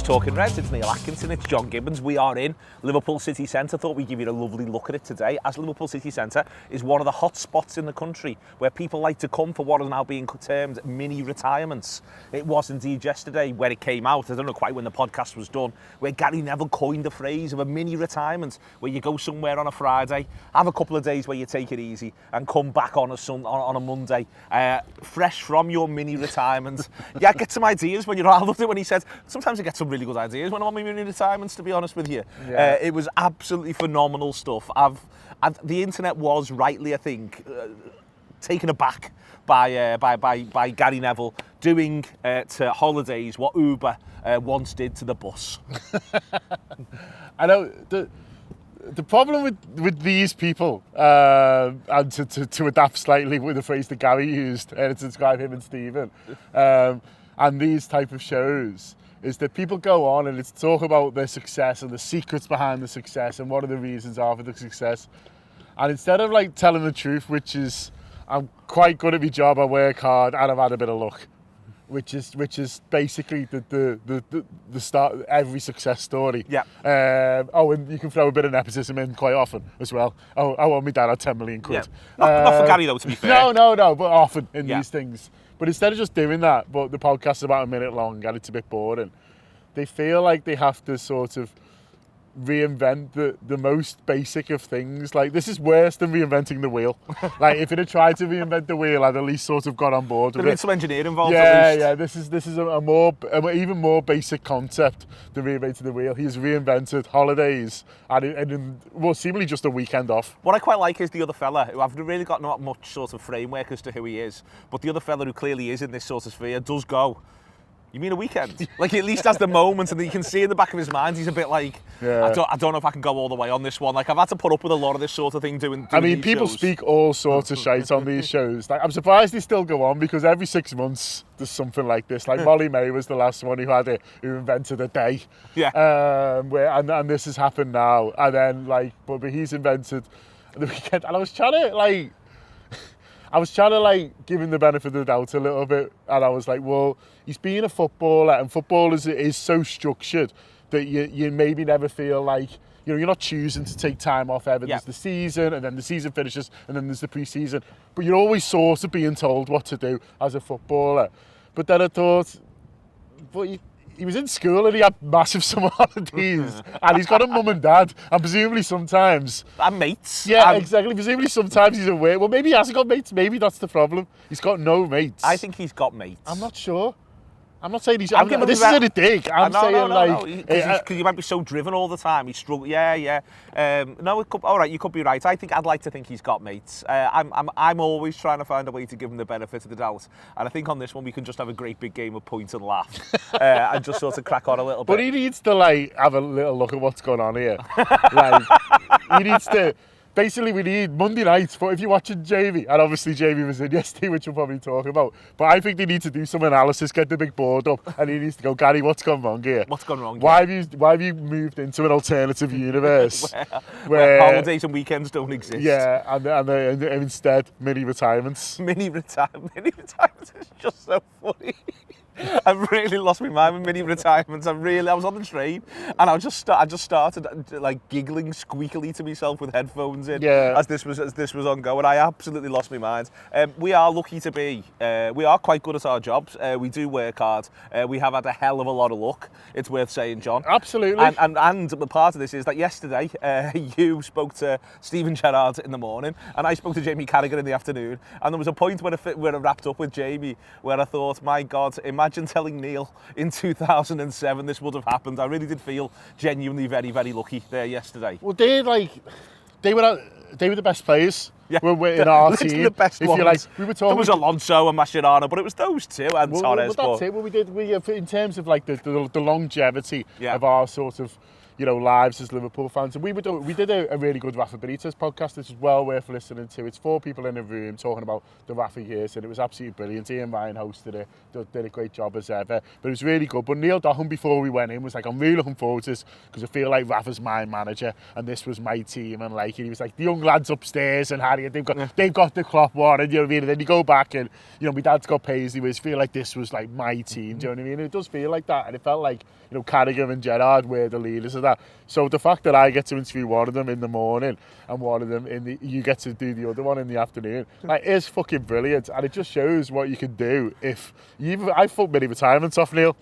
Talking Reds, it's Neil Atkinson, it's John Gibbons. We are in Liverpool City Centre. Thought we'd give you a lovely look at it today, as Liverpool City Centre is one of the hot spots in the country where people like to come for what is now being termed mini retirements. It was indeed yesterday where it came out, I don't know quite when the podcast was done, where Gary Neville coined the phrase of a mini retirement, where you go somewhere on a Friday, have a couple of days where you take it easy and come back on a Monday, fresh from your mini retirement. Yeah, get some ideas when you're. I loved it when he said, sometimes I get some really good ideas when I'm on my mini retirements, to be honest with you. Yeah. It was absolutely phenomenal stuff. The internet was rightly, I think, taken aback by Gary Neville doing to holidays what Uber once did to the bus. I know the problem with these people, and to adapt slightly with the phrase that Gary used to describe him and Stephen, and these type of shows, is that people go on and it's talk about their success and the secrets behind the success and what are the reasons are for the success. And instead of like telling the truth, which is, I'm quite good at my job, I work hard and I've had a bit of luck, which is basically the start of every success story. Yeah. And you can throw a bit of nepotism in quite often as well. Oh, my dad had 10 million quid. Yeah. Not for Gary though, to be fair. No, but often in these things. But instead of just doing that, but the podcast is about a minute long and it's a bit boring, they feel like they have to sort of reinvent the most basic of things. Like, this is worse than reinventing the wheel. Like, if it had tried to reinvent the wheel, I'd at least sort of got on board with it. There's some engineering involved, at least. Yeah, this is a even more basic concept than reinventing the wheel. He's reinvented holidays and well, seemingly just a weekend off. What I quite like is the other fella, who I've really got not much sort of framework as to who he is, but the other fella who clearly is in this sort of sphere does go, you mean a weekend? Like, he at least has the moment, and you can see in the back of his mind, he's a bit like, I don't know if I can go all the way on this one. Like, I've had to put up with a lot of this sort of thing doing I mean, people shows. speak all sorts of shite on these shows. Like, I'm surprised they still go on, because every 6 months there's something like this. Like, Molly May was the last one who invented a day. Yeah. And this has happened now. And then, like, but he's invented the weekend. And I was trying to give him the benefit of the doubt a little bit, and I was like, well, he's being a footballer, and football is so structured that you maybe never feel like, you know, you're not choosing to take time off ever. There's the season, and then the season finishes, and then there's the pre-season, but you're always sort of being told what to do as a footballer. But then I thought, but he was in school and he had massive summer holidays and he's got a mum and dad, and presumably sometimes... And mates. Yeah, exactly. Presumably sometimes he's away. Well, maybe he hasn't got mates. Maybe that's the problem. He's got no mates. I think he's got mates. I'm not sure. I'm not saying he's... This isn't a dig. I'm saying because you might be so driven all the time. He's struggling. Yeah. All right, you could be right. I'd like to think he's got mates. I'm always trying to find a way to give him the benefit of the doubt. And I think on this one we can just have a great big game of point and laugh and just sort of crack on a little bit. But he needs to have a little look at what's going on here. He needs to... Basically, we need Monday nights, but if you're watching Jamie, and obviously Jamie was in yesterday, which we'll probably talk about, but I think they need to do some analysis, get the big board up, and he needs to go, Gary, what's gone wrong here? What's gone wrong? Why have you moved into an alternative universe where holidays and weekends don't exist? Yeah, and instead, mini retirements. Mini retirements is just so funny. I've really lost my mind with mini retirements. I was on the train and I just started like giggling squeakily to myself with headphones in as this was ongoing. I absolutely lost my mind. We are lucky to be. We are quite good at our jobs. We do work hard. We have had a hell of a lot of luck. It's worth saying, John. Absolutely. And the part of this is that yesterday you spoke to Stephen Gerrard in the morning and I spoke to Jamie Carragher in the afternoon. And there was a point where I wrapped up with Jamie where I thought, my God, imagine telling Neil in 2007 this would have happened. I really did feel genuinely very, very lucky there yesterday. Well, they were the best players. Yeah, in our team. The best ones. You like, we were talking. There was Alonso and Mascherano, but it was those two and Torres. Well, that's it. Well, we in terms of like the longevity of our sort of, lives as Liverpool fans. And we did a really good Rafa Benitez podcast. This is well worth listening to. It's 4 people in a room talking about the Rafa years, and it was absolutely brilliant. Ian Ryan hosted it, did a great job as ever. But it was really good. But Neil Dohan, before we went in, was like, I'm really looking forward to this because I feel like Rafa's my manager and this was my team. And like, he was like, the young lads upstairs and Harry, they've got the Klopp one, and you know what I mean? And then you go back and, my dad's got Paisley, where I feel like this was like my team. Do you know what I mean? It does feel like that. And it felt like, Carragher and Gerrard were the leaders of that. So the fact that I get to interview one of them in the morning and one of them you get to do the other one in the afternoon, like, is fucking brilliant. And it just shows what you can do if I fuck many retirements off, Neil.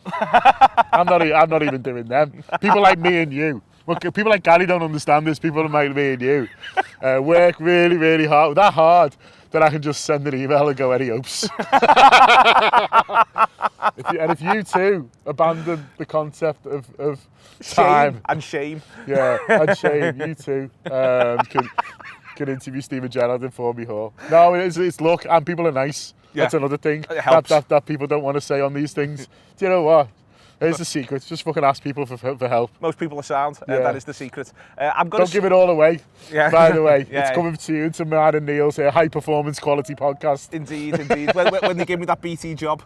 I'm not even doing them. People like me and you. Well, people like Gary don't understand this. People like me and you work really, really hard. That hard that I can just send an email and go, any hopes. If you too abandon the concept of time and shame, yeah, and shame, you too can interview Steven Gerrard in Formby Hall. No, it's luck, and people are nice. Yeah. That's another thing that people don't want to say on these things. Do you know what? Here's the secret. Just fucking ask people for help. Most people are sound. Yeah. That is the secret. Don't give it all away. Yeah. By the way, yeah. It's coming to you to mine and Neil's high performance quality podcast. Indeed. when they give me that BT job,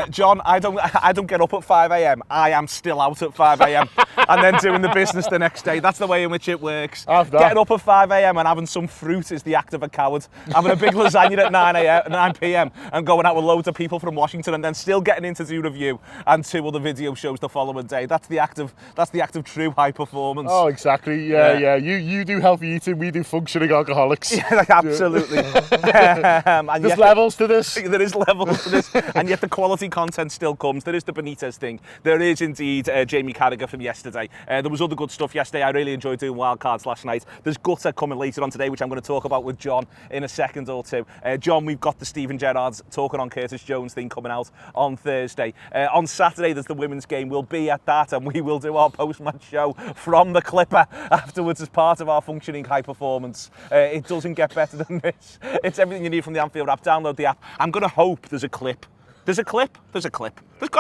John, I don't get up at 5 a.m. I am still out at 5 a.m. and then doing the business the next day. That's the way in which it works. Getting up at 5 a.m. and having some fruit is the act of a coward. Having a big lasagna at 9 p.m. and going out with loads of people from Washington and then still getting in to do review and 2 other video shows the following day. That's the act of true high performance. Oh, exactly. Yeah. You do healthy eating, we do functioning alcoholics. Yeah, like, absolutely. And there's levels to this. There is levels to this, and yet the quality content still comes. There is the Benitez thing. There is indeed Jamie Carragher from yesterday. There was other good stuff yesterday. I really enjoyed doing wildcards last night. There's gutter coming later on today, which I'm going to talk about with John in a second or two. John, we've got the Steven Gerrard's Talking on Curtis Jones thing coming out on Thursday. On Saturday, there's the women's game. We'll be at that, and we will do our post-match show from the Clipper afterwards as part of our functioning high performance. It doesn't get better than this. It's everything you need from the Anfield Wrap. Download the app. I'm going to hope there's a clip. There's a clip. There's got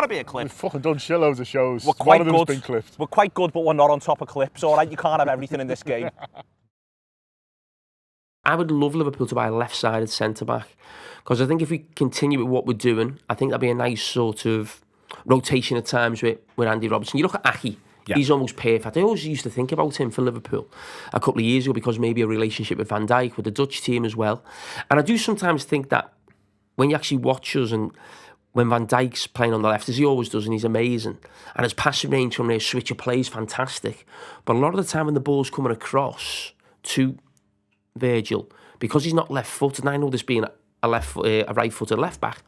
to be a clip. We've fucking done shitloads of shows. We're quite One of them's good. been clipped. We're quite good, but we're not on top of clips. All right, you can't have everything in this game. I would love Liverpool to buy a left-sided centre-back, because I think if we continue with what we're doing, I think that'd be a nice sort of rotation at times with Andy Robertson. You look at Aki. Yeah. He's almost perfect. I always used to think about him for Liverpool a couple of years ago because maybe a relationship with Van Dijk, with the Dutch team as well. And I do sometimes think that when you actually watch us and when Van Dijk's playing on the left, as he always does, and he's amazing, and his passing range from there, switch of play is fantastic. But a lot of the time when the ball's coming across to Virgil, because he's not left-footed, and I know this being a right-footed left-back,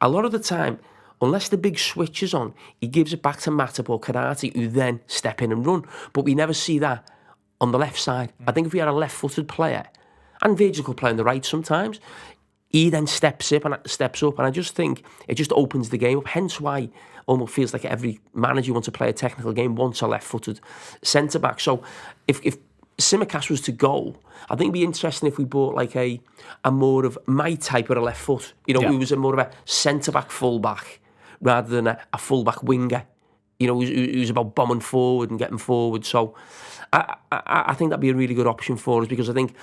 a lot of the time, unless the big switch is on, he gives it back to Matip or Karate, who then step in and run. But we never see that on the left side. I think if we had a left-footed player, and Virgil could play on the right sometimes, he then steps up, and I just think it just opens the game up. Hence why almost feels like every manager who wants to play a technical game wants a left-footed centre-back. So if Tsimikas was to go, I think it'd be interesting if we bought like a more of my type with a left foot, who was a more of a centre-back full-back rather than a full-back winger, who's about bombing forward and getting forward. So I think that'd be a really good option for us, because I think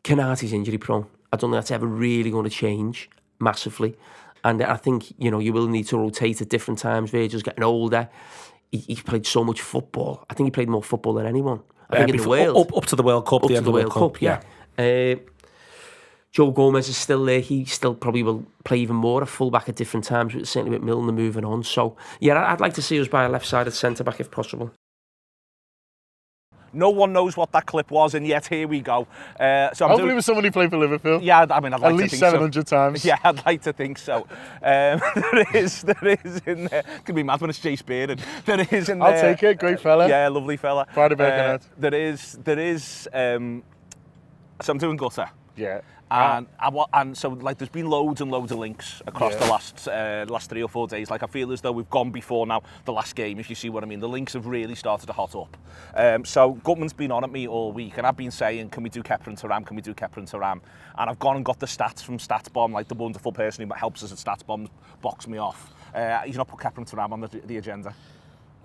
Kanati's injury prone. I don't think that's ever really going to change massively. And I think, you will need to rotate at different times. Virgil's getting older. He's played so much football. I think he played more football than anyone. I think in the world. Up to the World Cup. Up to the World Cup, yeah. Joe Gomez is still there. He still probably will play even more at full-back at different times, certainly with Milner moving on. So, yeah, I'd like to see us buy a left-sided centre-back if possible. No one knows what that clip was, and yet here we go. Hopefully it was someone who played for Liverpool. Yeah, I mean, I'd like at least to think 700 times. Yeah, I'd like to think so. There is in there. It's gonna be mad when it's Jace Beard. There is in there. I'll take it. Great fella. Yeah, lovely fella. Pride of Birkenhead. There is. So I'm doing gutter. Yeah. And so like there's been loads and loads of links across the last 3 or 4 days. Like I feel as though we've gone before now the last game, if you see what I mean. The links have really started to hot up. So Gutman's been on at me all week, and I've been saying, can we do Kepa and Thuram? Can we do Kepa and Thuram? And I've gone and got the stats from StatsBomb, like the wonderful person who helps us at StatsBomb box me off. He's not put Kepa and Thuram on the agenda.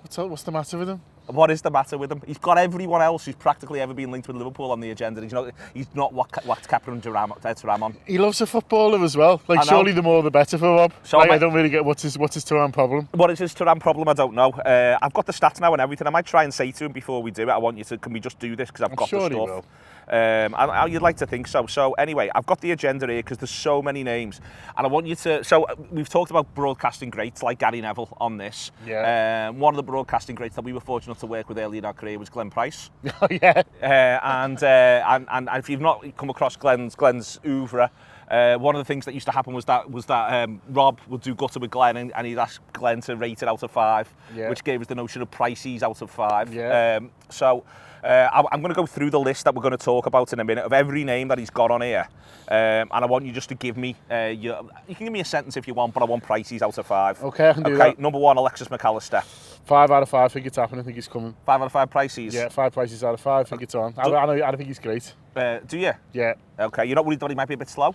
What's the matter with him? What is the matter with him? He's got everyone else who's practically ever been linked with Liverpool on the agenda. He's not what Kappa and Thuram on. He loves a footballer as well. Like, surely the more the better for Rob. So like, I don't really get what's his Thuram problem. What is his Thuram problem? I don't know. I've got the stats now and everything. I might try and say to him before we do it, I want you to, can we just do this? Because I've got sure the stuff. He will. You'd like to think so. So anyway, I've got the agenda here because there's so many names, and I want you to. So we've talked about broadcasting greats like Gary Neville on this. Yeah. One of the broadcasting greats that we were fortunate to work with early in our career was Glenn Price. Oh yeah. And if you've not come across Glenn's oeuvre. One of the things that used to happen was that Rob would do gutter with Glenn and he'd ask Glenn to rate it out of 5, which gave us the notion of Pricey's out of 5. Yeah. I'm going to go through the list that we're going to talk about in a minute of every name that he's got on here, and I want you just to give me you can give me a sentence if you want, but I want Pricey's out of 5. Okay, I can do that. Number 1, Alexis McAllister. 5 out of 5. I think it's happening. I think he's coming. 5 out of 5 Pricey's. Yeah, 5 Prices out of 5. I think it's on. I think he's great. Do you? Yeah. Okay. You're not worried that he might be a bit slow?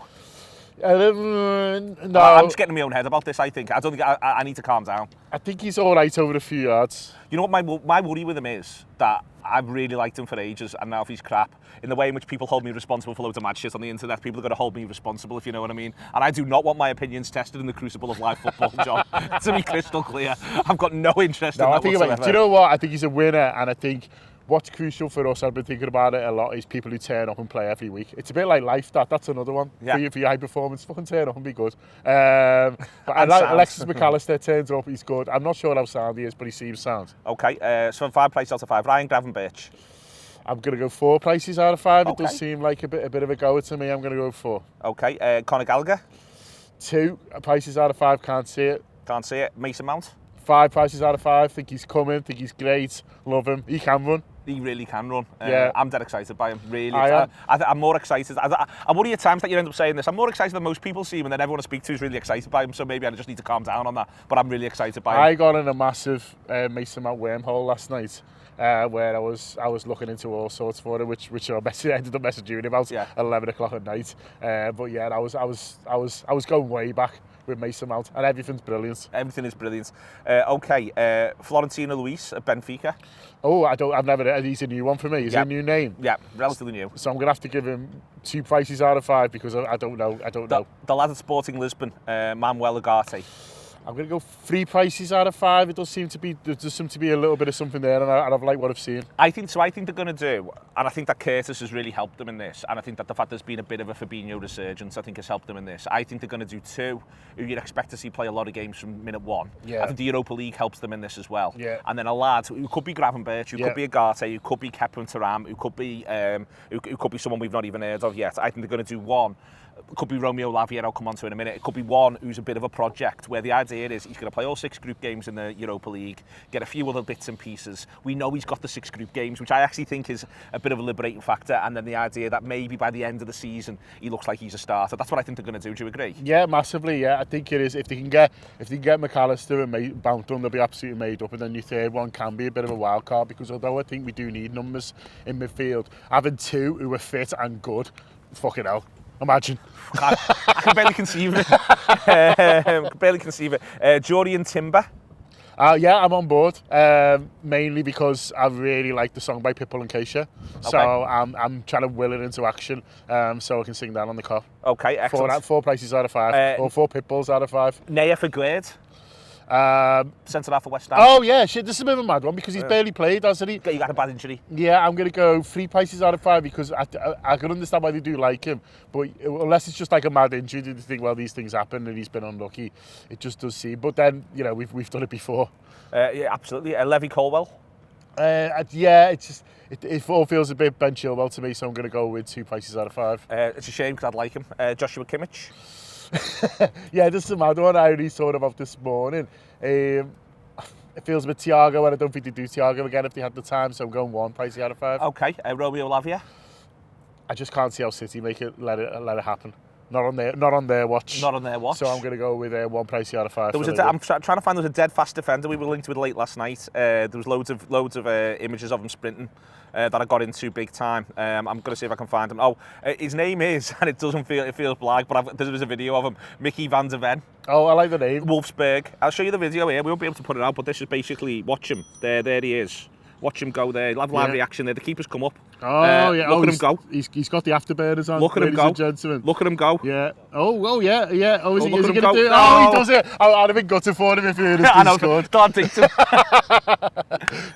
No. I'm just getting in my own head about this. I think I don't think I need to calm down. I think he's all right over a few yards. You know what my worry with him is? That I've really liked him for ages, and now if he's crap, in the way in which people hold me responsible for loads of mad shit on the internet, people are going to hold me responsible, if you know what I mean. And I do not want my opinions tested in the crucible of live football, John. To be crystal clear, I've got no interest in that whatsoever. Do you know what? I think he's a winner, and I think what's crucial for us, I've been thinking about it a lot, is people who turn up and play every week. It's a bit like life, that's another one. Yeah. For your high performance, fucking turn up and be good. But I like Alexis McAllister, turns up, he's good. I'm not sure how sound he is, but he seems sound. Okay, so 5 Prices out of 5. Ryan Gravenberch. I'm going to go 4 Prices out of 5. Okay. It does seem like a bit of a goer to me. I'm going to go 4. Okay, Conor Gallagher. 2 Prices out of 5. Can't see it. Can't see it. Mason Mount. 5 Prices out of 5. Think he's coming. Think he's great. Love him. He can run. He really can run. Yeah. I'm dead excited by him, really. I'm more excited. I worry at times that you end up saying this. I'm more excited than most people see him, and then everyone I speak to is really excited by him, so maybe I just need to calm down on that. But I'm really excited by him. I got in a massive Mason Mount wormhole last night. Where I was looking into all sorts for it, which I ended up messaging about 11 o'clock at night. But yeah, I was going way back with Mason Mount, and everything's brilliant. Everything is brilliant. Okay, Florentino Luis at Benfica. Oh, I've never heard. He's a new one for me. Is he a new name? Yeah, relatively new. So I'm gonna have to give him 2 Prices out of 5 because I don't know. The lad at Sporting Lisbon, Manuel Ugarte. I'm going to go 3 Prices out of 5. It does seem to be a little bit of something there, and I've liked what I've seen. I think they're going to do, and I think that Curtis has really helped them in this, and I think that the fact there's been a bit of a Fabinho resurgence, I think has helped them in this. I think they're going to do 2 who you'd expect to see play a lot of games from minute 1. Yeah. I think the Europa League helps them in this as well. Yeah. And then a lad who could be Gravenberch, who could be Ugarte, who could be Kepa and Thuram, who could be someone we've not even heard of yet. I think they're going to do 1. It could be Romeo Lavia, I'll come on to in a minute. It could be 1 who's a bit of a project, where the idea is he's going to play all 6 group games in the Europa League, get a few other bits and pieces. We know he's got the 6 group games, which I actually think is a bit of a liberating factor, and then the idea that maybe by the end of the season he looks like he's a starter. That's what I think they're going to do. Do you agree? Yeah, massively. Yeah, I think it is. If they can get McAllister and Bounton, they'll be absolutely made up, and then your third one can be a bit of a wild card, because although I think we do need numbers in midfield, having 2 who are fit and good, fucking hell. Imagine. I can barely conceive it. Jorian Timber. Yeah, I'm on board. Mainly because I really like the song by Pitbull and Keisha. Okay. So I'm trying to will it into action, so I can sing that on the cop. Okay, excellent. 4 Prices out of 5, or 4 Pitbulls out of 5. Naya for Glade. Centre half for West Ham. Oh yeah, shit, this is a bit of a mad one because he's barely played, hasn't he? He got a bad injury. Yeah, I'm going to go 3 Prices out of 5 because I can understand why they do like him, but unless it's just like a mad injury, you think, well, these things happen and he's been unlucky. It just does seem. But then, you know, we've done it before. Yeah, absolutely. Levy Colwell. Yeah, it all feels a bit Ben Chilwell to me, so I'm going to go with 2 Prices out of 5. It's a shame because I'd like him. Joshua Kimmich. Yeah, this is a mad one I only thought about this morning. It feels a bit Thiago, and I don't think they do Thiago again if they had the time, so I'm going 1 Price out of 5. Okay, Romeo Lavia. I just can't see how City let it happen. Not on their watch. Not on their watch. So I'm going to go with 1 pricey out of 5. There was I'm trying to find there was a dead fast defender we were linked with late last night. There was loads of images of him sprinting that I got into big time. I'm going to see if I can find him. Oh, his name is, and it feels black, but there was a video of him, Mickey van der Ven. Oh, I like the name. Wolfsburg. I'll show you the video here. We won't be able to put it out, but this is basically, watch him. There he is. Watch him go there. He'll have live reaction there. The keeper's come up. Oh, yeah. Look at him go. He's got the afterburners on. Look at him go. Gentlemen. Look at him go. Yeah. Oh, yeah. Oh, is he going to do it? No. Oh, he does it. I'd have been gutted for him if he had scored. Don't think so.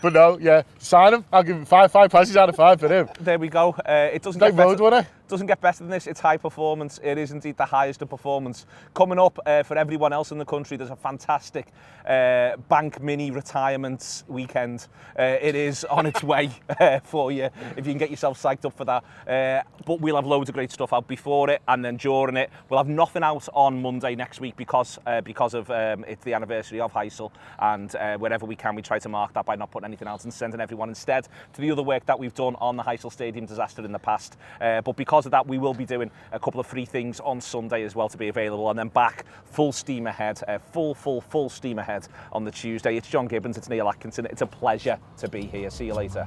But no, yeah. Sign him. I'll give him 5 prices out of 5 for him. There we go. It doesn't Like get better. Roadrunner. Doesn't get better than this. It's high performance. It is indeed the highest of performance. Coming up for everyone else in the country, there's a fantastic bank mini retirement weekend. It is on its way for you if you can get yourself psyched up for that. But we'll have loads of great stuff out before it and then during it. We'll have nothing out on Monday next week because of it's the anniversary of Heysel, and wherever we can, we try to mark that by not putting anything out and sending everyone instead to the other work that we've done on the Heysel Stadium disaster in the past. But because of that, we will be doing a couple of free things on Sunday as well to be available, and then back full steam ahead, full steam ahead on the Tuesday. It's John Gibbons, it's Neil Atkinson. It's a pleasure to be here. See you later.